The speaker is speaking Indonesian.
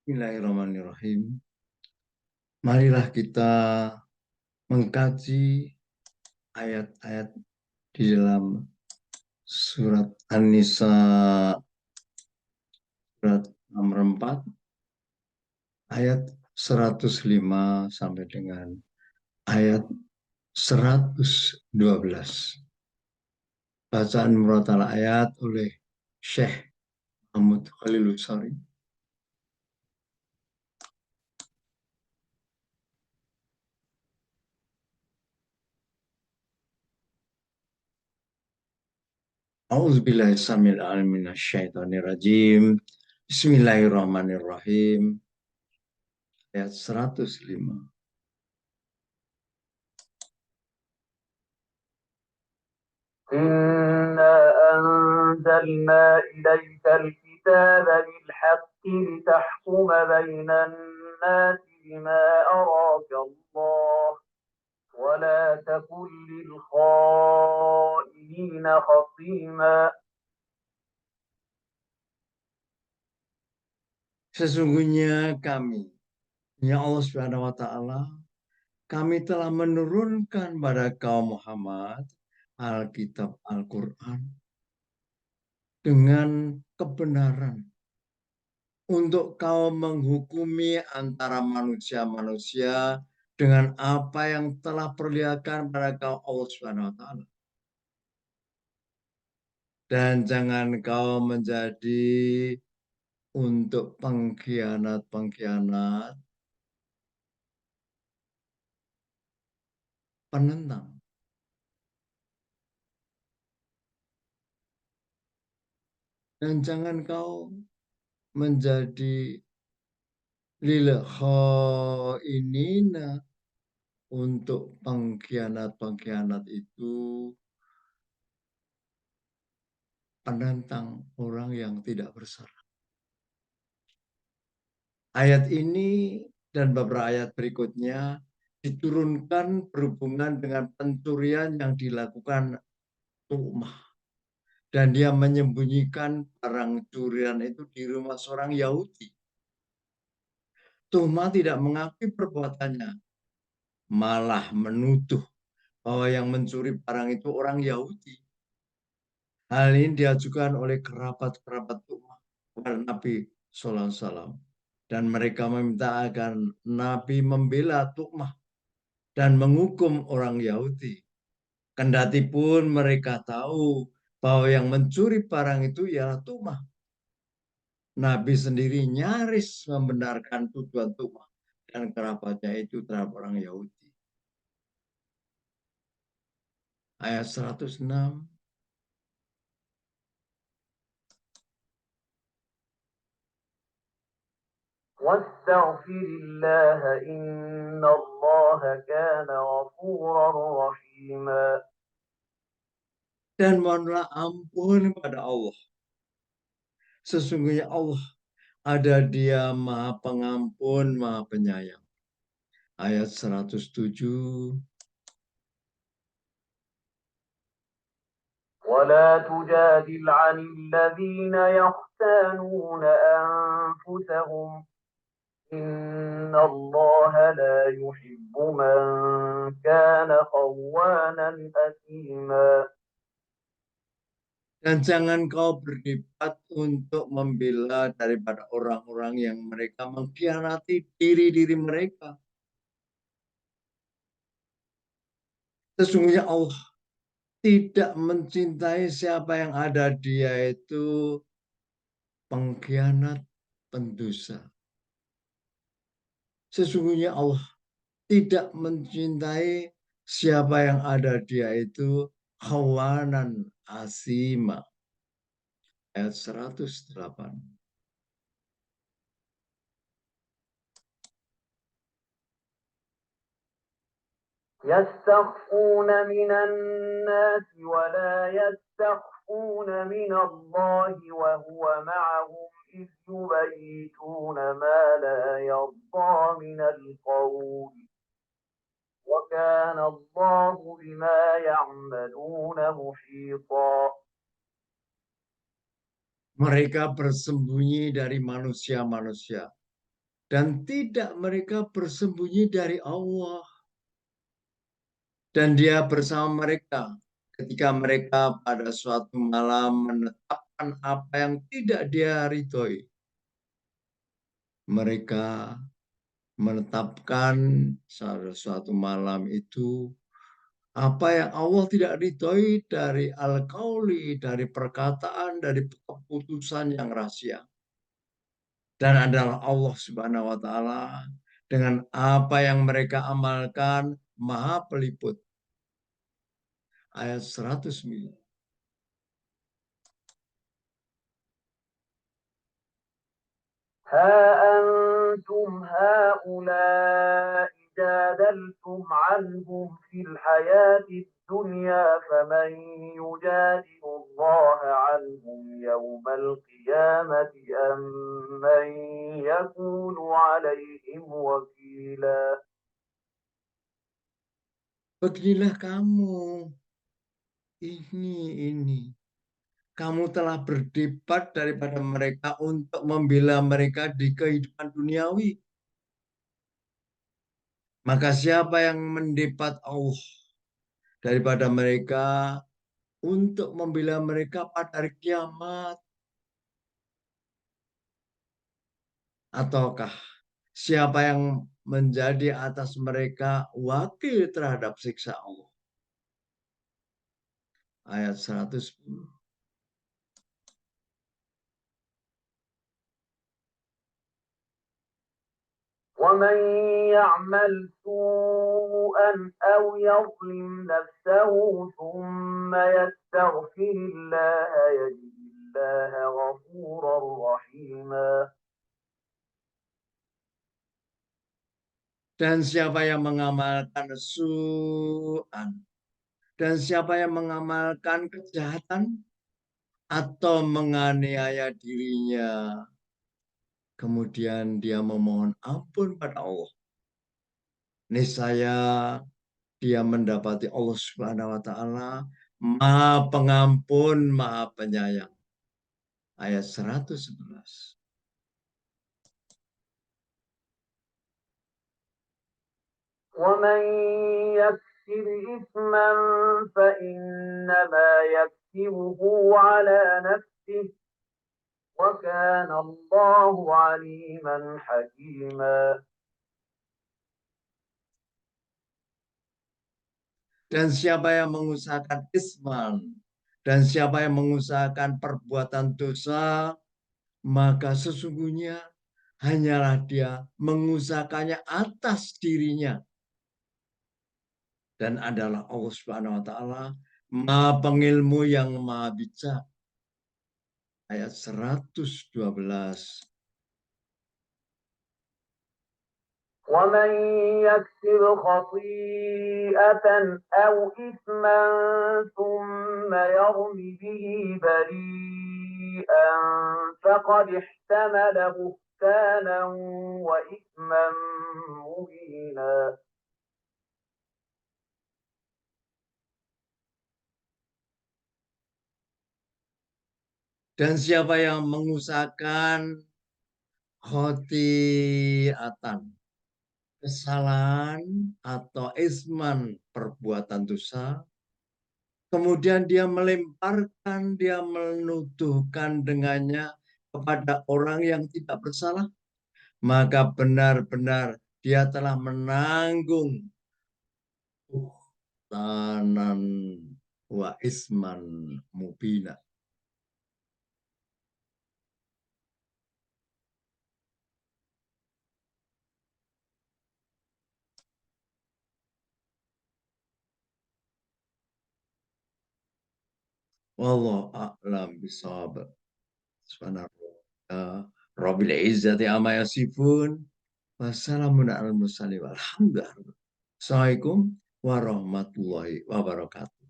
Bismillahirrahmanirrahim. Marilah kita mengkaji ayat-ayat di dalam surat An-Nisa surat nomor 4 ayat 105 sampai dengan ayat 112. Bacaan murotal ayat oleh Syekh Muhammad Khalil Husari. A'udzubillahi samil alim minasyaitonir rajim. Bismillahirrahmanirrahim. Ayat 105. إنا أنزلنا إليك الكتاب بالحق لتحكم بين الناس بما أراك الله ولا تكن للخائنين خصيما. Sesungguhnya kami, ya Allah Subhanahu wa taala, kami telah menurunkan pada kaum Muhammad Alkitab Al-Quran dengan kebenaran untuk kau menghukumi antara manusia-manusia dengan apa yang telah perlihatkan pada kau Allah Subhanahu wa taala. Dan jangan kau menjadi untuk pengkhianat-pengkhianat penentang. Dan jangan kau menjadi lil khainina, untuk pengkhianat-pengkhianat itu penentang orang yang tidak bersalah. Ayat ini dan beberapa ayat berikutnya diturunkan berhubungan dengan pencurian yang dilakukan Tu'mah. Dan dia menyembunyikan barang curian itu di rumah seorang Yahudi. Tu'mah tidak mengakui perbuatannya, malah menuduh bahwa yang mencuri barang itu orang Yahudi. Hal ini diajukan oleh kerabat-kerabat Tu'mah kepada Nabi Sallallahu Alaihi Wasallam. Dan mereka meminta agar Nabi membela Tu'mah dan menghukum orang Yahudi. Kendati pun mereka tahu bahwa yang mencuri barang itu ialah Tu'mah. Nabi sendiri nyaris membenarkan tuduhan Tu'mah dan kerabatnya itu terhadap orang Yahudi. Ayat 106. واستغفر الله إن الله كان غفورا رحيما. Dan mohonlah ampun pada Allah. Sesungguhnya Allah ada Dia Maha Pengampun, Maha Penyayang. Ayat 107. ولا تجادل عن الذين يختانون أنفسهم إن الله لا يحب من كان خوانا أثيما. Dan jangan kau berdebat untuk membela daripada orang-orang yang mereka mengkhianati diri-diri mereka. Sesungguhnya Allah tidak mencintai siapa yang ada dia itu pengkhianat, pendosa. Sesungguhnya Allah tidak mencintai siapa yang ada dia itu khawanan asima. Ayat 108. يستخفون من الناس ولا يستخفون من الله وهو معهم إذ يبيتون ما لا يرضى من القول وكان الله بما يعملون محيطا. Mereka bersembunyi dari manusia-manusia dan tidak mereka bersembunyi dari Allah. Dan dia bersama mereka ketika mereka pada suatu malam menetapkan apa yang tidak dia ridhoi. Mereka menetapkan suatu malam itu apa yang Allah tidak ridhoi dari al-qauli, dari perkataan, dari keputusan yang rahasia. Dan adalah Allah Subhanahu wa taala dengan apa yang mereka amalkan Maha Peliput. Ayat 109. ها أنتم هؤلاء جادلتم عنهم في الحياة الدنيا فمن يجادل الله عنهم يوم القيامة أم من يكون عليهم وكيلا. Beginilah kamu, ini. Kamu telah berdebat daripada mereka untuk membela mereka di kehidupan duniawi. Maka siapa yang mendebat Allah daripada mereka untuk membela mereka pada hari kiamat? Ataukah siapa yang menjadi atas mereka wakil terhadap siksa Allah? Ayat 110. ومن يعمل سوءا أو يظلم نفسه ثم يستغفر الله يجد الله غفورا رحيما. Dan siapa yang mengamalkan su'an, dan siapa yang mengamalkan kejahatan atau menganiaya dirinya, kemudian dia memohon ampun pada Allah, niscaya dia mendapati Allah Subhanahu wa taala Maha Pengampun, Maha Penyayang. Ayat 111. ومن يكسب إثما فإنما يكسبه على نفسه وكان الله عليما حكيما. Dan siapa yang mengusahakan isman, dan siapa yang mengusahakan perbuatan dosa, maka sesungguhnya hanyalah dia mengusahakannya atas dirinya. Dan adalah Allah Subhanahu wa taala Maha Pengilmu yang Maha Bijak. Ayat 112. ومن يكسب خطيئة أو إثما ثم يرم به بريئا فقد احتمل بهتانا وإثما مبينا. Dan siapa yang mengusahakan khotiatan, kesalahan atau isman, perbuatan dosa, kemudian dia melemparkan, dia menuduhkan dengannya kepada orang yang tidak bersalah, maka benar-benar dia telah menanggung buhtanan wa isman mubina. Wallahu a'lam bishawab. Subhanallah. Rabbil izzati amma yasifun. Wassalamun ala mursalin. Walhamdulillah. Assalamualaikum warahmatullahi wabarakatuh.